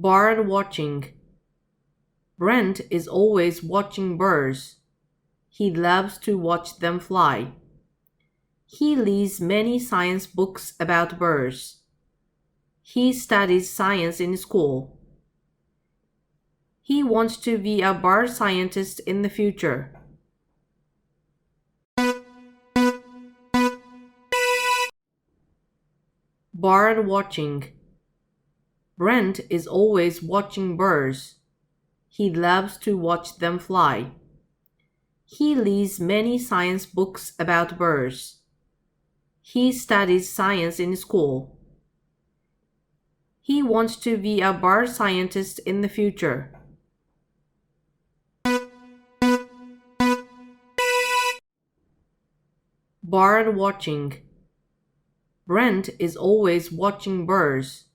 Bird watching. Brent is always watching birds. He loves to watch them fly. He reads many science books about birds. He studies science in school. He wants to be a bird scientist in the future. Bird watching. Brent is always watching birds. He loves to watch them fly. He reads many science books about birds. He studies science in school. He wants to be a bird scientist in the future. Bird watching. Brent is always watching birds.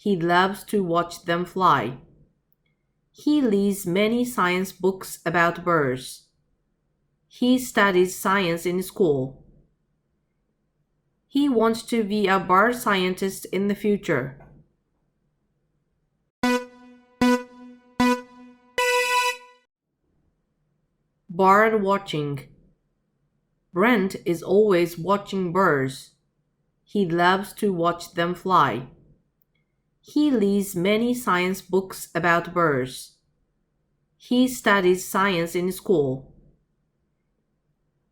He loves to watch them fly. He reads many science books about birds. He studies science in school. He wants to be a bird scientist in the future. Bird watching. Brent is always watching birds. He loves to watch them fly. He reads many science books about birds. He studies science in school.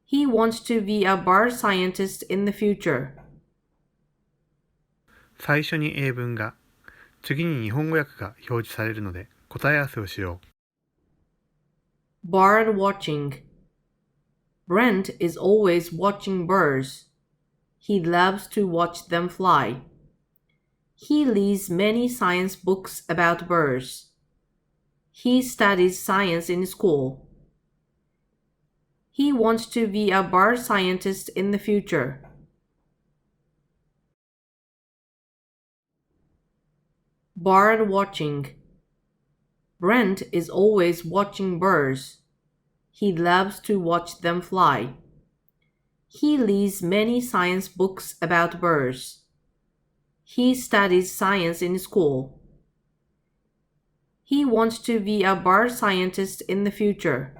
He wants to be a bird scientist in the future. 最初に英文が、次に日本語訳が表示されるので答え合わせをしよう。Bird watching. Brent is always watching birds. He loves to watch them fly. He reads many science books about birds. He studies science in school. He wants to be a bird scientist in the future. Bird watching. Brent is always watching birds. He loves to watch them fly. He reads many science books about birds. He studies science in school. He wants to be a bird scientist in the future.